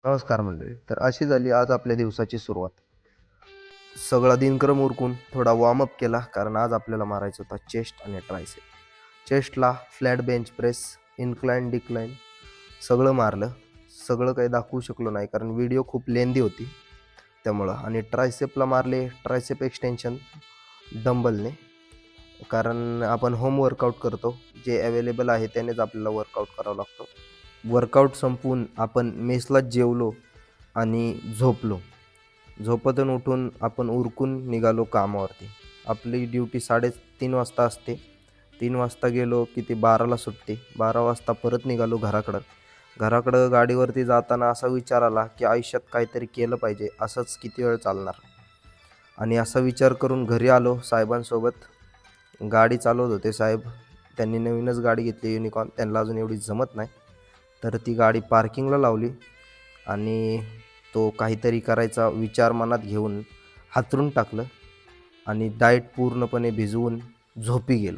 नमस्कार मंडळी. तर अशी झाली आज आपल्या दिवसाची सुरुवात. सगळा दिनक्रम उरकून थोडा वॉर्मअप केला, कारण आज आपल्याला मारायचा होता चेस्ट आणि ट्रायसेप. चेस्टला flat bench press, incline, decline सगळं मारलं. सगळं काही दाखवू शकलो नाही, कारण व्हिडिओ खूप लेंदी होती त्यामुळं. आणि ट्रायसेपला मारले ट्रायसेप एक्सटेन्शन डंबलने, कारण आपण होम वर्कआउट करतो. जे अवेलेबल आहे त्यानेच आपल्याला वर्कआउट करावा लागतो. वर्कआउट संपवून आपण मेसलाच जेवलो आणि झोपलो. झोपेतून उठून आपण उरकून निघालो कामावरती. आपली ड्युटी 3:30 वाजता असते. 3 वाजता गेलो की ती 12ला सुटते. 12 वाजता परत निघालो घराकडं गाडीवरती जाताना असा विचार आला की आयुष्यात काहीतरी केलं पाहिजे, असंच किती वेळ चालणार. आणि असा विचार करून घरी आलो. साहेबांसोबत गाडी चालवत होते साहेब. त्यांनी नवीनच गाडी घेतली युनिकॉर्न, त्यांना अजून एवढी जमत नाही. तर ती गाडी पार्किंगला लावली आणि तो काहीतरी करायचा विचार मनात घेऊन हातरून टाकलं आणि डाएट पूर्णपणे भिजवून झोपी गेलो.